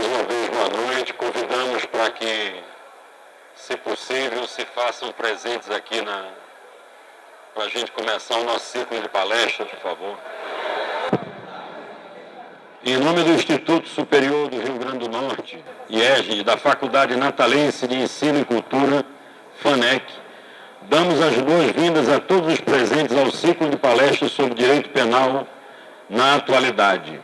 mais uma vez boa noite. Convidamos para que, se possível, se façam presentes aqui para a gente começar o nosso ciclo de palestras, por favor. Em nome do Instituto Superior do Rio Grande do Norte, IERJ, e da Faculdade Natalense de Ensino e Cultura, FANEC, damos as boas-vindas a todos os presentes ao ciclo de palestras sobre direito penal na atualidade.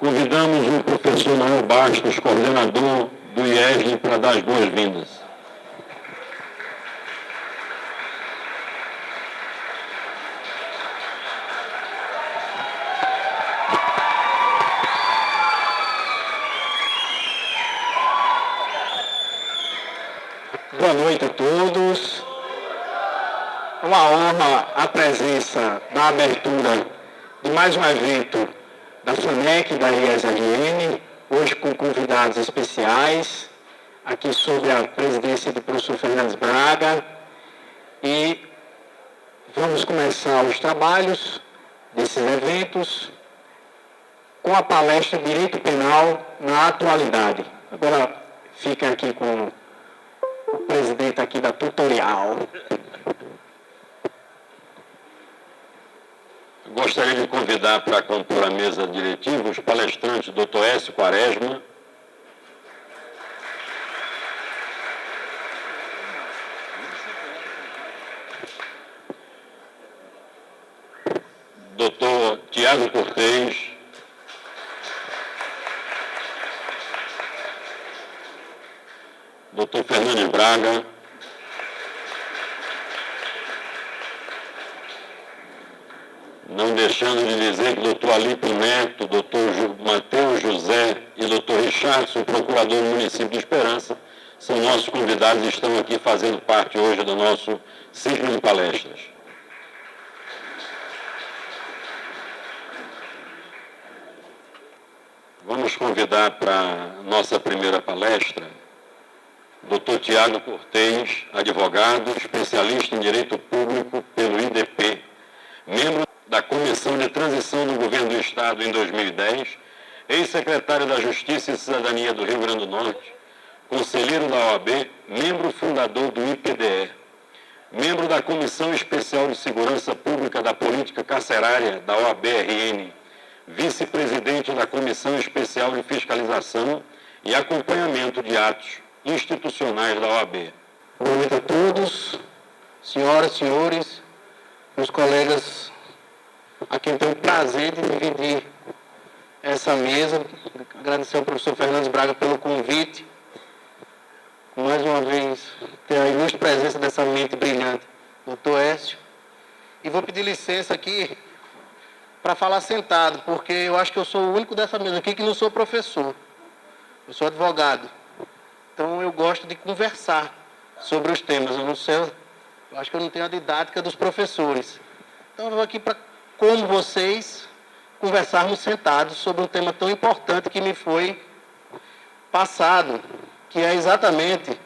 Convidamos o professor Noel Bastos, coordenador do IERJ, para dar as boas-vindas. Boa noite a todos. É uma honra a presença da abertura de mais um evento da FANEC, da IESRN, hoje com convidados especiais, aqui sob a presidência do professor Fernandes Braga, e vamos começar os trabalhos desses eventos com a palestra Direito Penal na Atualidade. Agora fica aqui com o presidente aqui da tutorial. Gostaria de convidar para compor a mesa diretiva os palestrantes Dr. Écio Quaresma, Dr. Tiago Cortez, Dr. Fernandes Braga, não deixando de dizer que o Dr. Alípio Neto, Dr. Mateus José e Dr. Richardson, procurador do município de Esperança, são nossos convidados e estão aqui fazendo parte hoje do nosso ciclo de palestras. Vamos convidar para a nossa primeira palestra Dr. Tiago Cortez, advogado, especialista em Direito Público pelo IDP, membro da Comissão de Transição do Governo do Estado em 2010, ex-secretário da Justiça e Cidadania do Rio Grande do Norte, conselheiro da OAB, membro fundador do IPDE, membro da Comissão Especial de Segurança Pública da Política Carcerária da OAB-RN, vice-presidente da Comissão Especial de Fiscalização e Acompanhamento de Atos Institucionais da OAB. Boa noite a todos, senhoras e senhores, meus colegas, a quem tenho o prazer de dividir essa mesa. Agradecer ao professor Fernandes Braga pelo convite. Mais uma vez, ter a ilustre presença dessa mente brilhante, doutor Écio. E vou pedir licença aqui para falar sentado, porque eu acho que eu sou o único dessa mesa aqui que não sou professor. Eu sou advogado. Então eu gosto de conversar sobre os temas. Eu acho que eu não tenho a didática dos professores. Então eu vou aqui para, como vocês, conversarmos sentados sobre um tema tão importante que me foi passado, que é exatamente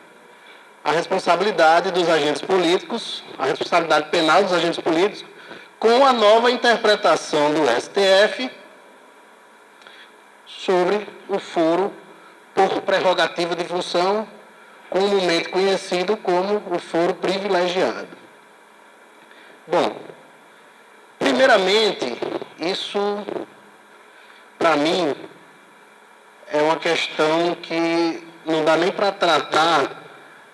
a responsabilidade dos agentes políticos, a responsabilidade penal dos agentes políticos, com a nova interpretação do STF sobre o foro por prerrogativa de função, comumente conhecido como o foro privilegiado. Bom, primeiramente, isso, para mim, é uma questão que não dá nem para tratar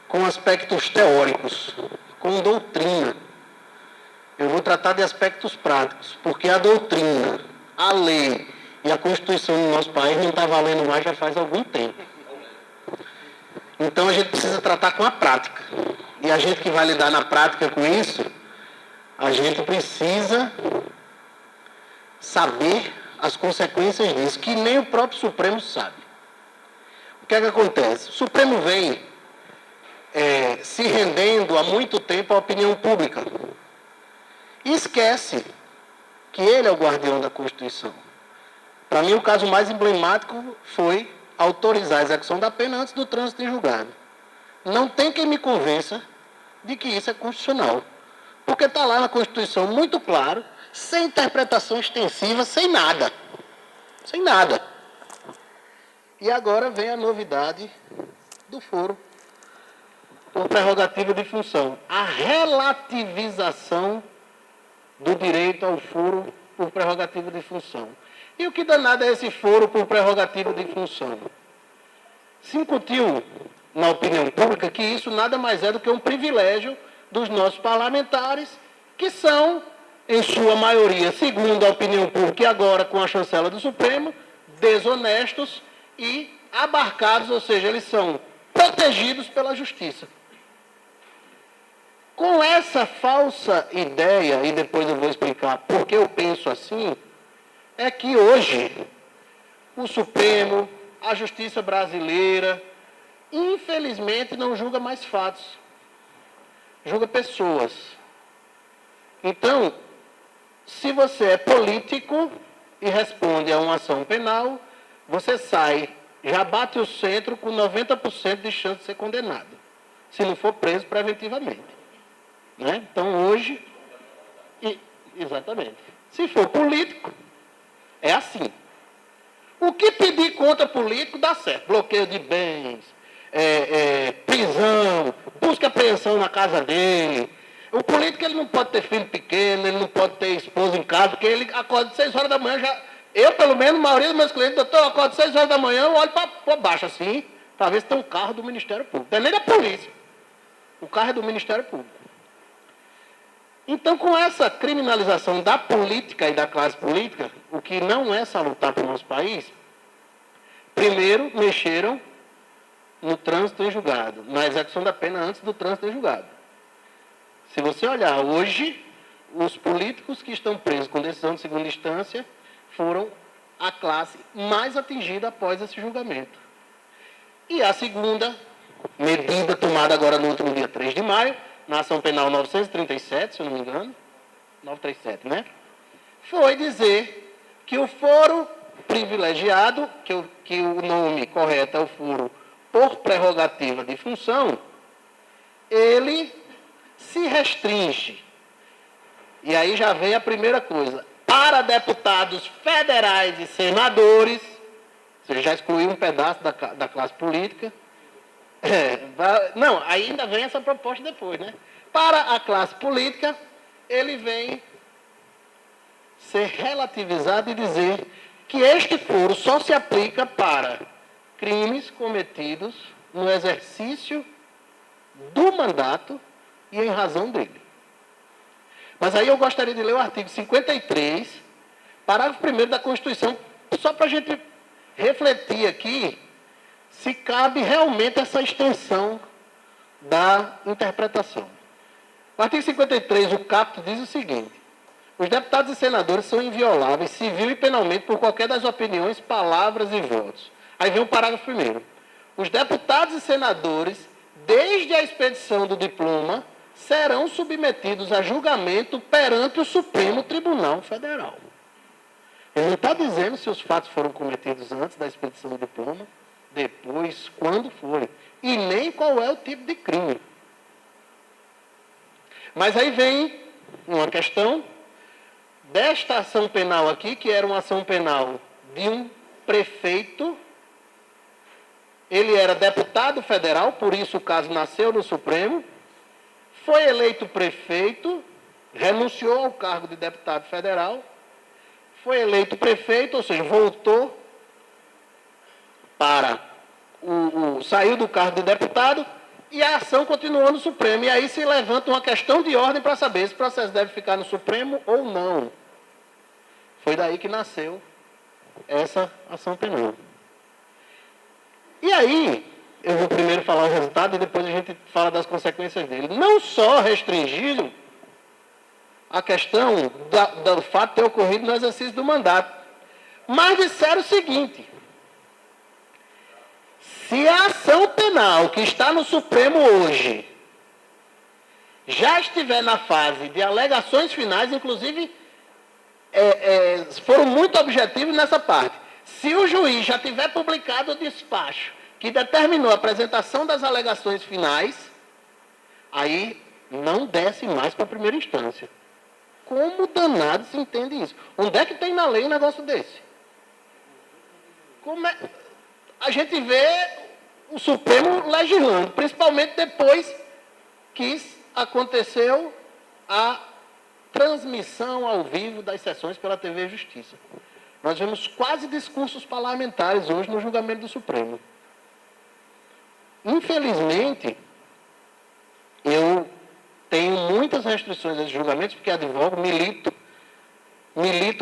com aspectos teóricos, com doutrina. Eu vou tratar de aspectos práticos, porque a doutrina, a lei e a Constituição do nosso país não está valendo mais já faz algum tempo. Então a gente precisa tratar com a prática. E a gente que vai lidar na prática com isso, a gente precisa saber as consequências disso, que nem o próprio Supremo sabe. O que é que acontece? O Supremo vem se rendendo há muito tempo à opinião pública. E esquece que ele é o guardião da Constituição. Para mim, o caso mais emblemático foi autorizar a execução da pena antes do trânsito em julgado. Não tem quem me convença de que isso é constitucional. Porque está lá na Constituição muito claro, sem interpretação extensiva, sem nada. Sem nada. E agora vem a novidade do foro por prerrogativa de função. A relativização do direito ao foro por prerrogativa de função. E o que danado é esse foro por prerrogativa de função? Se incutiu na opinião pública que isso nada mais é do que um privilégio dos nossos parlamentares, que são, em sua maioria, segundo a opinião pública e agora com a chancela do Supremo, desonestos e abarcados, ou seja, eles são protegidos pela justiça. Com essa falsa ideia, e depois eu vou explicar por que eu penso assim, é que hoje o Supremo, a justiça brasileira, infelizmente não julga mais fatos, julga pessoas. Então, se você é político e responde a uma ação penal, você sai, já bate o centro com 90% de chance de ser condenado, se não for preso preventivamente. Né? Então, hoje, exatamente, se for político, é assim. O que pedir contra político dá certo. Bloqueio de bens, prisão, busca e apreensão na casa dele. O político ele não pode ter filho pequeno, ele não pode ter esposa em casa, porque ele acorda às 6 horas da manhã já. Eu, pelo menos, a maioria dos meus clientes, doutor, eu acordo às 6 horas da manhã, eu olho para baixo assim, para ver se tem um carro do Ministério Público. Não é nem da polícia. O carro é do Ministério Público. Então, com essa criminalização da política e da classe política, o que não é salutar para o nosso país, primeiro mexeram no trânsito em julgado, na execução da pena antes do trânsito em julgado. Se você olhar hoje, os políticos que estão presos com decisão de segunda instância foram a classe mais atingida após esse julgamento. E a segunda medida tomada agora no último dia 3 de maio, na ação penal 937, se eu não me engano, 937, né? Foi dizer que o foro privilegiado, que o nome correto é o foro por prerrogativa de função, ele se restringe. E aí já vem a primeira coisa. Para deputados federais e senadores, você já excluiu um pedaço da classe política. Não, ainda vem essa proposta depois, né? Para a classe política, ele vem ser relativizado e dizer que este foro só se aplica para crimes cometidos no exercício do mandato e em razão dele. Mas aí eu gostaria de ler o artigo 53, parágrafo 1º da Constituição, só para a gente refletir aqui se cabe realmente essa extensão da interpretação. O artigo 53, o caput, diz o seguinte: os deputados e senadores são invioláveis, civil e penalmente, por qualquer das opiniões, palavras e votos. Aí vem o parágrafo 1º. Os deputados e senadores, desde a expedição do diploma, serão submetidos a julgamento perante o Supremo Tribunal Federal. Ele não está dizendo se os fatos foram cometidos antes da expedição do diploma, depois, quando foi, e nem qual é o tipo de crime. Mas aí vem uma questão desta ação penal aqui, que era uma ação penal de um prefeito. Ele era deputado federal, por isso o caso nasceu no Supremo, foi eleito prefeito, renunciou ao cargo de deputado federal, foi eleito prefeito, ou seja, voltou para saiu do cargo de deputado e a ação continuou no Supremo. E aí se levanta uma questão de ordem para saber se o processo deve ficar no Supremo ou não. Foi daí que nasceu essa ação penal. E aí, eu vou primeiro falar o resultado e depois a gente fala das consequências dele. Não só restringiram a questão do fato de ter ocorrido no exercício do mandato, mas disseram o seguinte: se a ação penal que está no Supremo hoje já estiver na fase de alegações finais, inclusive foram muito objetivos nessa parte. Se o juiz já tiver publicado o despacho que determinou a apresentação das alegações finais, aí não desce mais para a primeira instância. Como danado se entende isso? Onde é que tem na lei um negócio desse? Como é? a gente vê o Supremo legislando, principalmente depois que aconteceu a transmissão ao vivo das sessões pela TV Justiça. Nós vemos quase discursos parlamentares hoje no julgamento do Supremo. Infelizmente, eu tenho muitas restrições a esses julgamentos, porque advogo, milito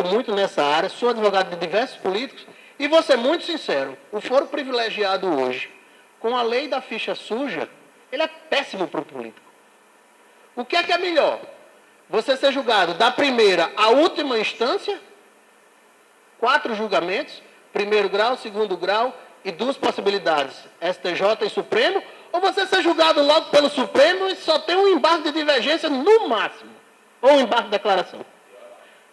muito nessa área, sou advogado de diversos políticos, e vou ser muito sincero, o foro privilegiado hoje, com a lei da ficha suja, ele é péssimo para o político. O que é melhor? Você ser julgado da primeira à última instância, 4 julgamentos, primeiro grau, segundo grau e 2 possibilidades, STJ e Supremo, ou você ser julgado logo pelo Supremo e só tem um embargo de divergência no máximo, ou um embargo de declaração.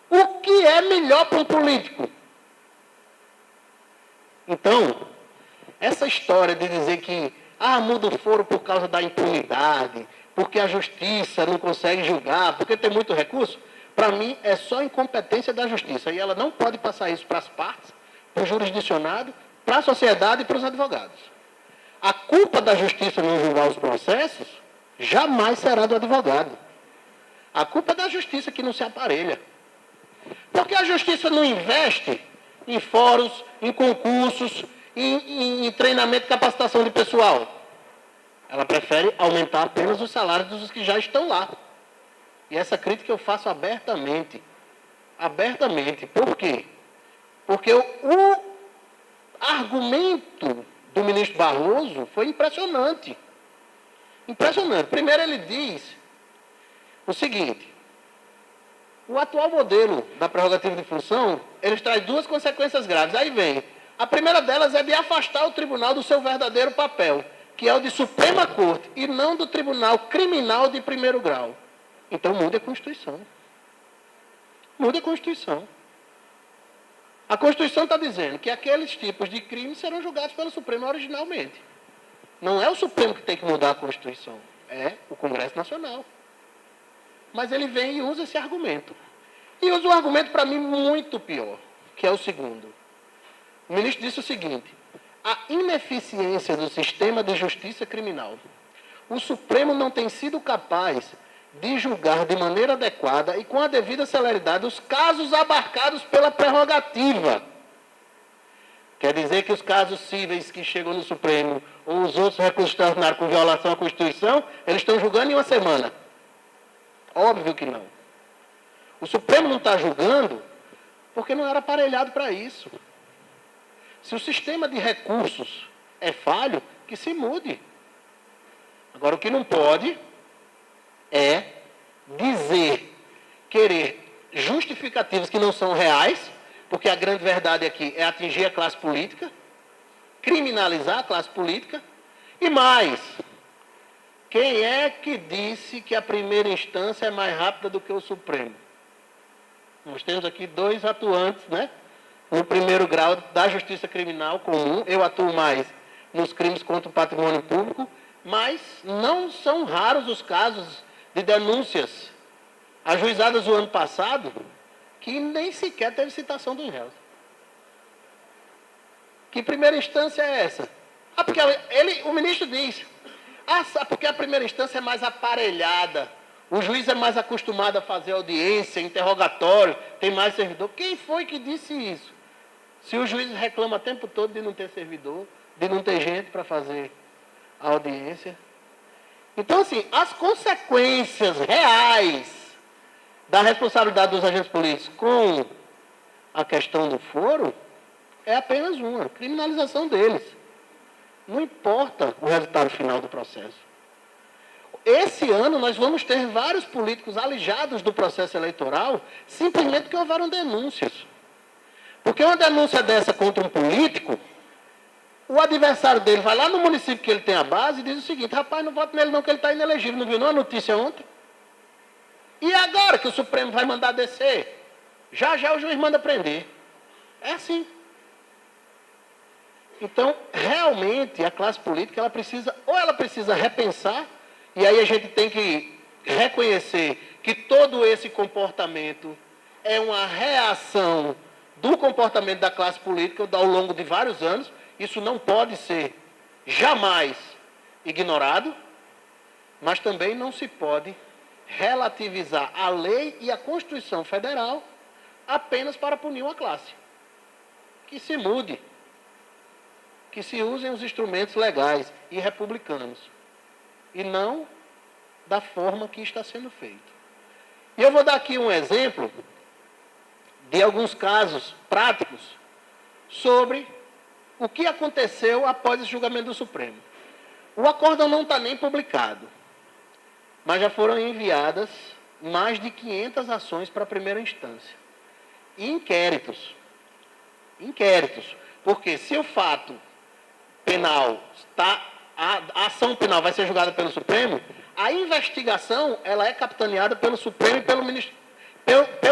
O que é melhor para um político? Então, essa história de dizer que muda o foro por causa da impunidade, porque a justiça não consegue julgar, porque tem muito recurso, para mim é só incompetência da justiça. E ela não pode passar isso para as partes, para o jurisdicionado, para a sociedade e para os advogados. A culpa da justiça não julgar os processos jamais será do advogado. A culpa é da justiça que não se aparelha. Porque a justiça não investe em fóruns, em concursos, em treinamento e capacitação de pessoal. Ela prefere aumentar apenas os salários dos que já estão lá. E essa crítica eu faço abertamente. Abertamente. Por quê? Porque o argumento do ministro Barroso foi impressionante. Impressionante. Primeiro ele diz o seguinte: o atual modelo da prerrogativa de função, ele traz 2 consequências graves. Aí vem, a primeira delas é de afastar o tribunal do seu verdadeiro papel, que é o de Suprema Corte, e não do Tribunal Criminal de primeiro grau. Então mude a Constituição. Mude a Constituição. A Constituição está dizendo que aqueles tipos de crimes serão julgados pelo Supremo originalmente. Não é o Supremo que tem que mudar a Constituição, é o Congresso Nacional. Mas ele vem e usa esse argumento. E usa um argumento, para mim, muito pior, que é o segundo. O ministro disse o seguinte: a ineficiência do sistema de justiça criminal. O Supremo não tem sido capaz de julgar de maneira adequada e com a devida celeridade os casos abarcados pela prerrogativa. Quer dizer que os casos cíveis que chegam no Supremo ou os outros recursos extraordinários com violação à Constituição, eles estão julgando em uma semana. Óbvio que não. O Supremo não está julgando porque não era aparelhado para isso. Se o sistema de recursos é falho, que se mude. Agora, o que não pode é querer justificativos que não são reais, porque a grande verdade aqui é atingir a classe política, criminalizar a classe política, e mais, quem é que disse que a primeira instância é mais rápida do que o Supremo? Nós temos aqui 2 atuantes, né? No primeiro grau da justiça criminal comum, eu atuo mais nos crimes contra o patrimônio público, mas não são raros os casos de denúncias ajuizadas o ano passado que nem sequer teve citação dos réus. Que primeira instância é essa? Porque o ministro diz, porque a primeira instância é mais aparelhada, o juiz é mais acostumado a fazer audiência, interrogatório, tem mais servidor. Quem foi que disse isso? Se o juiz reclama o tempo todo de não ter servidor, de não ter gente para fazer a audiência. Então, assim, as consequências reais da responsabilidade dos agentes políticos com a questão do foro é apenas uma: criminalização deles. Não importa o resultado final do processo. Esse ano nós vamos ter vários políticos alijados do processo eleitoral simplesmente porque houveram denúncias. Porque uma denúncia dessa contra um político, o adversário dele vai lá no município que ele tem a base e diz o seguinte: rapaz, não voto nele não, que ele está inelegível. Não viu não a notícia ontem? E agora que o Supremo vai mandar descer? Já já o juiz manda prender. É assim. Então, realmente, a classe política, ela precisa repensar, e aí a gente tem que reconhecer que todo esse comportamento é uma reação do comportamento da classe política ao longo de vários anos, Isso não pode ser jamais ignorado, mas também não se pode relativizar a lei e a Constituição Federal apenas para punir uma classe. Que se mude, que se usem os instrumentos legais e republicanos, e não da forma que está sendo feito. E eu vou dar aqui um exemplo de alguns casos práticos sobre o que aconteceu após esse julgamento do Supremo. O acórdão não está nem publicado, mas já foram enviadas mais de 500 ações para a primeira instância. E inquéritos. Porque se o fato penal a ação penal vai ser julgada pelo Supremo, a investigação ela é capitaneada pelo Supremo e pelo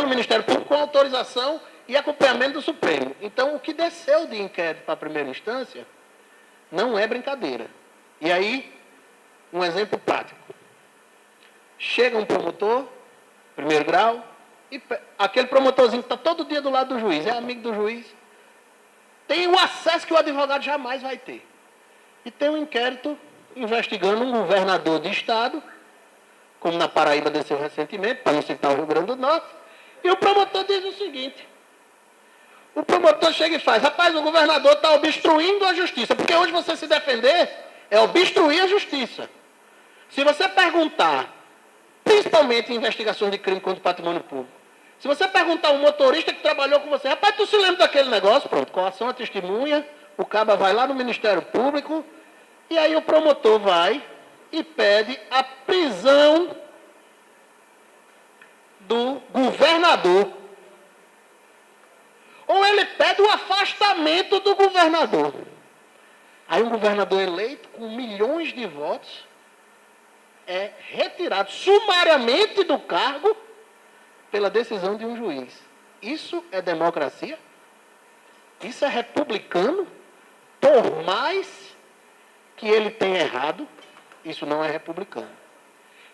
Ministério Público com autorização e acompanhamento do Supremo. Então, o que desceu de inquérito para a primeira instância não é brincadeira. E aí, um exemplo prático. Chega um promotor, primeiro grau, e aquele promotorzinho que está todo dia do lado do juiz, é amigo do juiz, tem o acesso que o advogado jamais vai ter. E tem um inquérito investigando um governador de estado, como na Paraíba desceu recentemente, para não citar o Rio Grande do Norte, e o promotor diz o seguinte, o promotor chega e faz, rapaz, o governador está obstruindo a justiça, porque hoje você se defender é obstruir a justiça. Se você perguntar, principalmente em investigações de crime contra o patrimônio público, se você perguntar a um motorista que trabalhou com você, rapaz, tu se lembra daquele negócio? Pronto, coação a testemunha, o caba vai lá no Ministério Público, e aí o promotor vai e pede a prisão do governador. Ou ele pede o afastamento do governador. Aí um governador eleito, com milhões de votos, é retirado sumariamente do cargo pela decisão de um juiz. Isso é democracia? Isso é republicano? Por mais que ele tenha errado, isso não é republicano.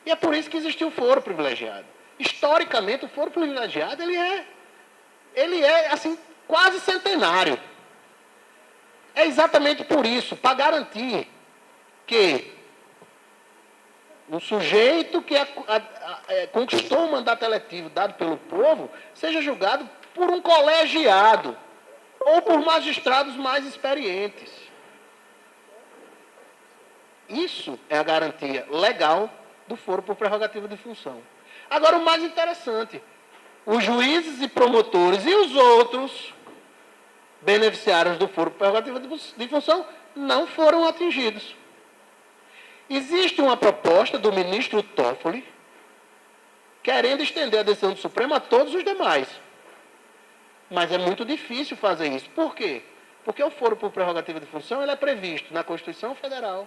E é por isso que existiu o foro privilegiado. Historicamente, o foro privilegiado, ele é assim, quase centenário. É exatamente por isso, para garantir que um sujeito que conquistou um mandato eletivo dado pelo povo seja julgado por um colegiado ou por magistrados mais experientes. Isso é a garantia legal do foro por prerrogativa de função. Agora, o mais interessante, os juízes e promotores e os outros beneficiários do foro por prerrogativa de função não foram atingidos. Existe uma proposta do ministro Toffoli querendo estender a decisão do Supremo a todos os demais. Mas é muito difícil fazer isso. Por quê? Porque o foro por prerrogativa de função ele é previsto na Constituição Federal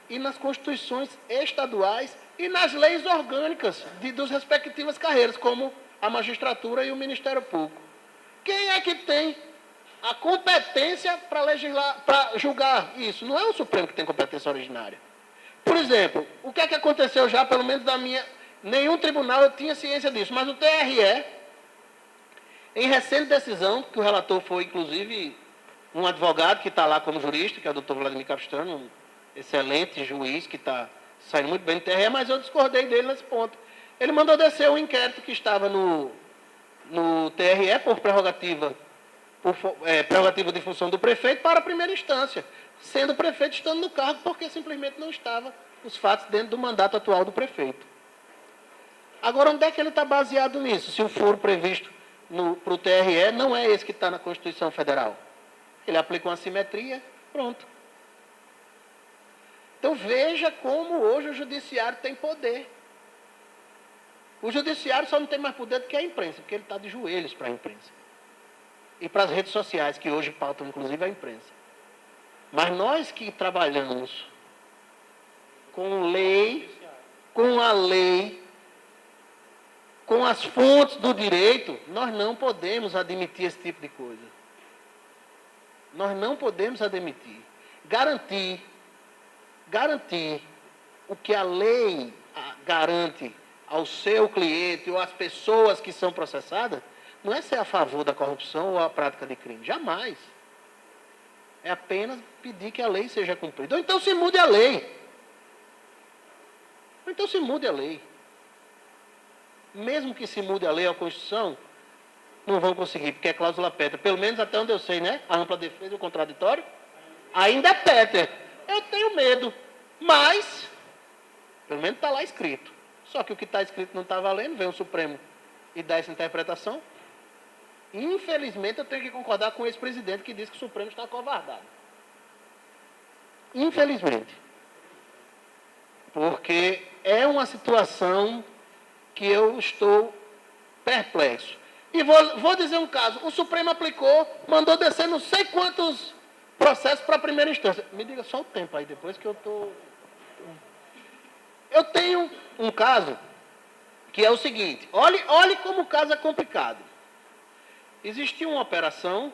e nas constituições estaduais e nas leis orgânicas dos respectivas carreiras, como a magistratura e o Ministério Público. Quem é que tem a competência para legislar, para julgar isso? Não é o Supremo que tem competência originária. Por exemplo, o que é que aconteceu já, pelo menos da minha... Nenhum tribunal eu tinha ciência disso, mas o TRE, em recente decisão, que o relator foi, inclusive, um advogado que está lá como jurista, que é o doutor Vladimir Capistrano, um excelente juiz que está saindo muito bem do TRE, mas eu discordei dele nesse ponto. Ele mandou descer um inquérito que estava no TRE por prerrogativa de função do prefeito para a primeira instância, sendo o prefeito estando no cargo porque simplesmente não estava os fatos dentro do mandato atual do prefeito. Agora, onde é que ele está baseado nisso? Se o foro previsto para o TRE não é esse que está na Constituição Federal. Ele aplica uma simetria, pronto. Então, veja como hoje o judiciário tem poder. O judiciário só não tem mais poder do que a imprensa, porque ele está de joelhos para a imprensa. E para as redes sociais, que hoje pautam, inclusive, a imprensa. Mas nós que trabalhamos com lei, com a lei, com as fontes do direito, nós não podemos admitir esse tipo de coisa. Nós não podemos admitir. Garantir o que a lei garante ao seu cliente ou às pessoas que são processadas, não é ser a favor da corrupção ou a prática de crime. Jamais. É apenas pedir que a lei seja cumprida. Ou então se mude a lei. Ou então se mude a lei. Mesmo que se mude a lei ou a Constituição, não vão conseguir, porque é cláusula pétrea. Pelo menos até onde eu sei, né? A ampla defesa e o contraditório ainda é pétrea. Eu tenho medo. Mas, pelo menos está lá escrito. Só que o que está escrito não está valendo, vem o Supremo e dá essa interpretação. Infelizmente, eu tenho que concordar com esse presidente que diz que o Supremo está acovardado. Infelizmente. Porque é uma situação que eu estou perplexo. E vou dizer um caso. O Supremo aplicou, mandou descer não sei quantos processos para a primeira instância. Me diga só o tempo aí, depois que eu estou... Eu tenho um caso que é o seguinte. Olhe como o caso é complicado. Existia uma operação,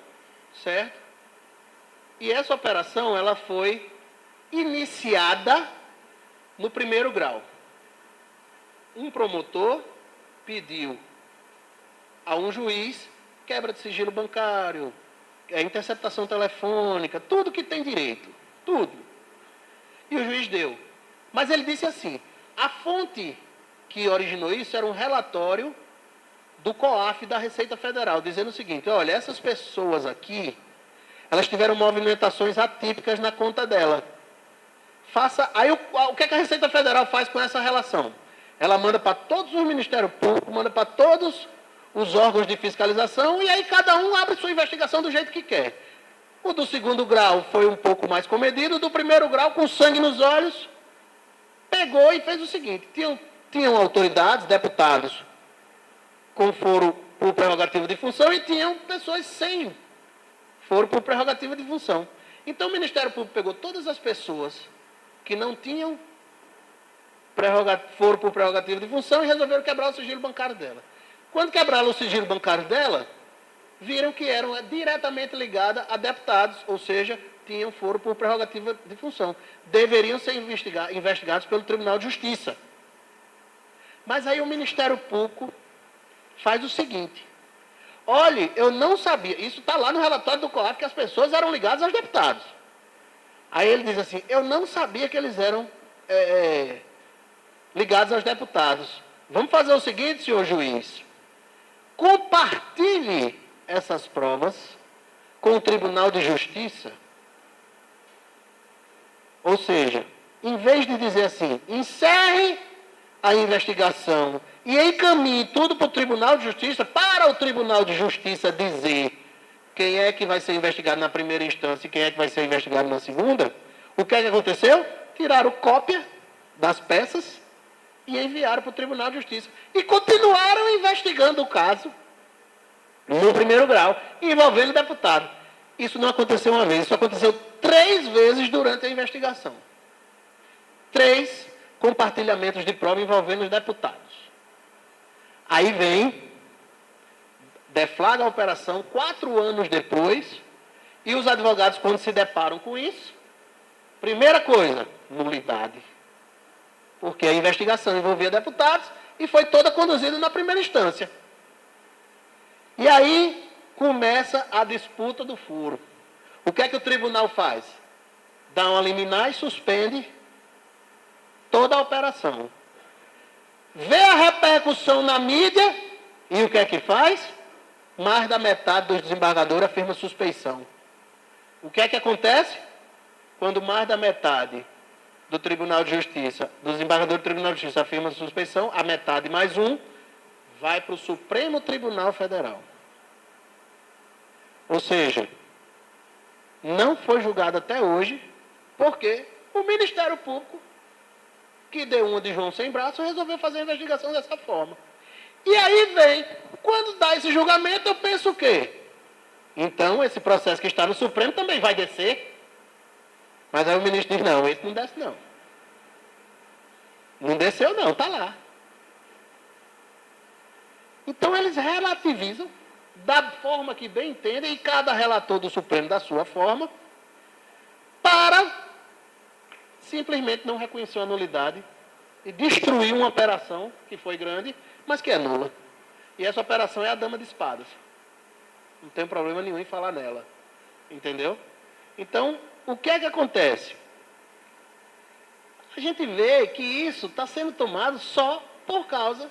certo? E essa operação, ela foi iniciada no primeiro grau. Um promotor pediu a um juiz quebra de sigilo bancário, interceptação telefônica, tudo que tem direito, tudo. E o juiz deu. Mas ele disse assim, a fonte que originou isso era um relatório do COAF da Receita Federal, dizendo o seguinte, olha, essas pessoas aqui, elas tiveram movimentações atípicas na conta dela. Aí o que a Receita Federal faz com essa relação? Ela manda para todos os Ministérios Públicos, manda para todos os órgãos de fiscalização, e aí cada um abre sua investigação do jeito que quer. O do segundo grau foi um pouco mais comedido, o do primeiro grau, com sangue nos olhos, pegou e fez o seguinte, tinham autoridades, deputados, com foro por prerrogativa de função, e tinham pessoas sem foro por prerrogativa de função. Então o Ministério Público pegou todas as pessoas que não tinham foro por prerrogativa de função e resolveram quebrar o sigilo bancário dela. Quando quebraram o sigilo bancário dela, viram que eram diretamente ligadas a deputados, ou seja, tinham foro por prerrogativa de função. Deveriam ser investigados pelo Tribunal de Justiça. Mas aí o Ministério Público faz o seguinte, olhe, eu não sabia, isso está lá no relatório do COAF, que as pessoas eram ligadas aos deputados. Aí ele diz assim, eu não sabia que eles eram ligados aos deputados. Vamos fazer o seguinte, senhor juiz, compartilhe essas provas com o Tribunal de Justiça. Ou seja, em vez de dizer assim, encerre a investigação e encaminhe tudo para o Tribunal de Justiça, para o Tribunal de Justiça dizer quem é que vai ser investigado na primeira instância e quem é que vai ser investigado na segunda, o que é que aconteceu? Tiraram cópia das peças e enviaram para o Tribunal de Justiça. E continuaram investigando o caso no primeiro grau, envolvendo o deputado. Isso não aconteceu uma vez, isso aconteceu 3 vezes durante a investigação. 3 compartilhamentos de prova envolvendo os deputados. Aí vem, deflagra a operação 4 anos depois, e os advogados, quando se deparam com isso, primeira coisa, nulidade. Porque a investigação envolvia deputados e foi toda conduzida na primeira instância. E aí começa a disputa do foro. O que é que o tribunal faz? Dá uma liminar e suspende toda a operação. Vê a repercussão na mídia e o que é que faz? Mais da metade dos desembargadores afirma suspeição. O que é que acontece? Quando mais da metade do Tribunal de Justiça, dos desembargadores do Tribunal de Justiça afirma suspeição, a metade mais um vai para o Supremo Tribunal Federal. Ou seja, não foi julgado até hoje, porque o Ministério Público, que deu uma de João sem braço, resolveu fazer a investigação dessa forma. E aí vem, quando dá esse julgamento, eu penso o quê? Então, esse processo que está no Supremo também vai descer. Mas aí o ministro diz, não, esse não desce não. Não desceu não, está lá. Então eles relativizam da forma que bem entendem, e cada relator do Supremo da sua forma, para simplesmente não reconhecer a nulidade e destruir uma operação que foi grande, mas que é nula. E essa operação é a dama de espadas. Não tem problema nenhum em falar nela. Entendeu? Então, o que é que acontece? A gente vê que isso está sendo tomado só por causa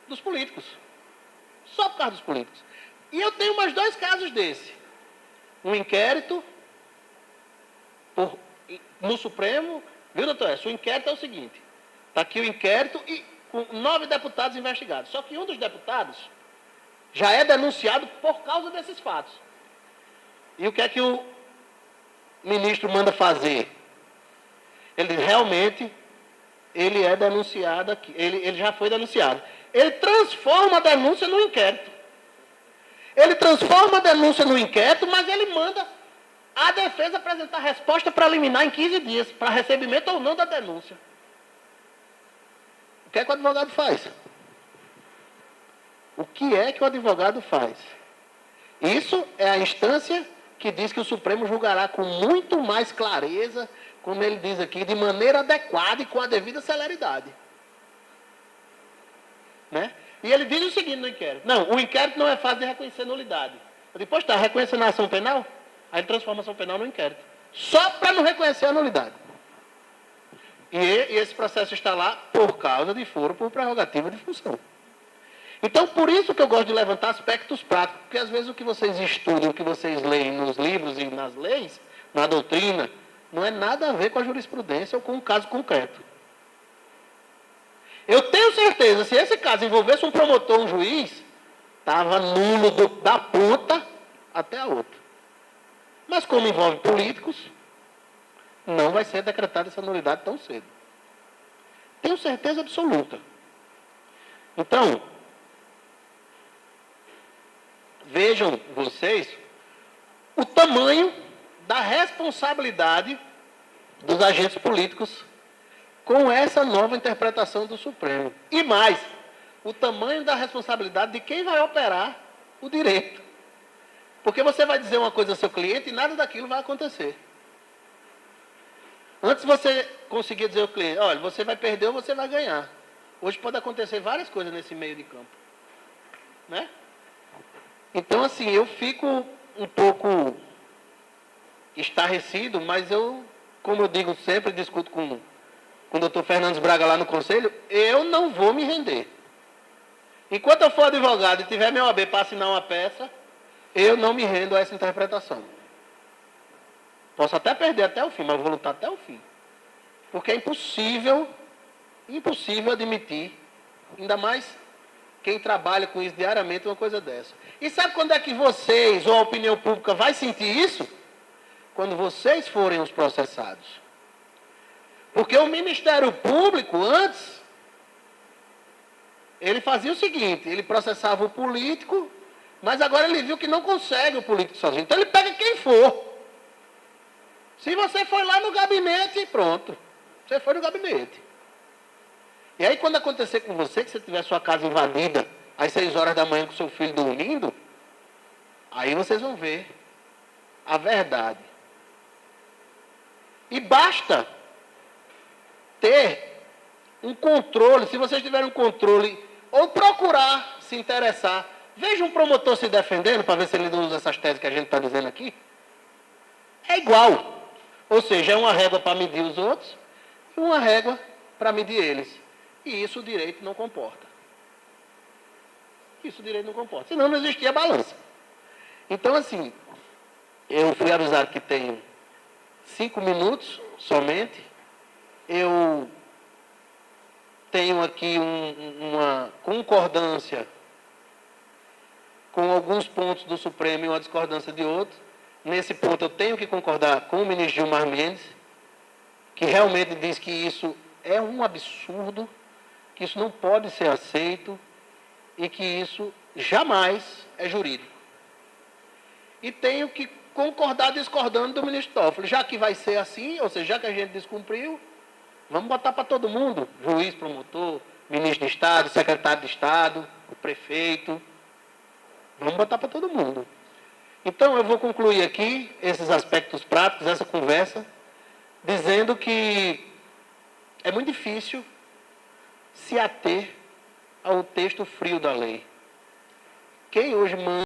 dos políticos. Só por causa dos políticos. E eu tenho mais 2 casos desse. Um inquérito no Supremo, viu, doutor Écio? O inquérito é o seguinte, está aqui o inquérito e com 9 deputados investigados. Só que um dos deputados já é denunciado por causa desses fatos. E o que é que o ministro manda fazer? Ele realmente, ele é denunciado aqui, ele já foi denunciado. Ele transforma a denúncia no inquérito. Ele transforma a denúncia no inquérito, mas ele manda a defesa apresentar resposta preliminar em 15 dias, para recebimento ou não da denúncia. O que é que o advogado faz? O que é que o advogado faz? Isso é a instância que diz que o Supremo julgará com muito mais clareza, como ele diz aqui, de maneira adequada e com a devida celeridade. Né? E ele diz o seguinte no inquérito. Não, o inquérito não é fácil de reconhecer nulidade. Depois está reconhecendo a ação penal, aí ele transforma a ação penal no inquérito. Só para não reconhecer a nulidade. E esse processo está lá por causa de foro por prerrogativa de função. Então, por isso que eu gosto de levantar aspectos práticos, porque às vezes o que vocês estudam, o que vocês leem nos livros e nas leis, na doutrina, não é nada a ver com a jurisprudência ou com um caso concreto. Eu tenho certeza, se esse caso envolvesse um promotor, um juiz, estava nulo da ponta até a outra. Mas como envolve políticos, não vai ser decretada essa nulidade tão cedo. Tenho certeza absoluta. Então, vejam vocês o tamanho da responsabilidade dos agentes políticos com essa nova interpretação do Supremo. E mais, o tamanho da responsabilidade de quem vai operar o direito. Porque você vai dizer uma coisa ao seu cliente e nada daquilo vai acontecer. Antes você conseguia dizer ao cliente, olha, você vai perder ou você vai ganhar. Hoje pode acontecer várias coisas nesse meio de campo. Né? Então, assim, eu fico um pouco estarrecido, mas eu, como eu digo sempre, discuto com o doutor Fernandes Braga lá no Conselho, eu não vou me render. Enquanto eu for advogado e tiver meu OAB para assinar uma peça, eu não me rendo a essa interpretação. Posso até perder até o fim, mas vou lutar até o fim. Porque é impossível admitir, ainda mais quem trabalha com isso diariamente, uma coisa dessa. E sabe quando é que vocês, ou a opinião pública, vai sentir isso? Quando vocês forem os processados. Porque o Ministério Público, antes, ele fazia o seguinte, ele processava o político, mas agora ele viu que não consegue o político sozinho. Então ele pega quem for. Se você foi lá no gabinete, pronto. Você foi no gabinete. E aí quando acontecer com você, que você tiver sua casa invadida, às 6 horas da manhã com seu filho dormindo, aí vocês vão ver a verdade. E basta ter um controle, se vocês tiverem um controle, ou procurar se interessar. Veja um promotor se defendendo, para ver se ele não usa essas teses que a gente está dizendo aqui. É igual. Ou seja, é uma régua para medir os outros e uma régua para medir eles. E isso o direito não comporta. Isso o direito não comporta. Senão não existia balança. Então, assim, eu fui avisado que tenho 5 minutos somente. Eu tenho aqui uma concordância com alguns pontos do Supremo e uma discordância de outros. Nesse ponto eu tenho que concordar com o ministro Gilmar Mendes, que realmente diz que isso é um absurdo, que isso não pode ser aceito e que isso jamais é jurídico. E tenho que concordar discordando do ministro Toffoli. Já que vai ser assim, ou seja, já que a gente descumpriu, vamos botar para todo mundo, juiz, promotor, ministro de Estado, secretário de Estado, o prefeito, vamos botar para todo mundo. Então, eu vou concluir aqui esses aspectos práticos, essa conversa, dizendo que é muito difícil se ater ao texto frio da lei. Quem hoje manda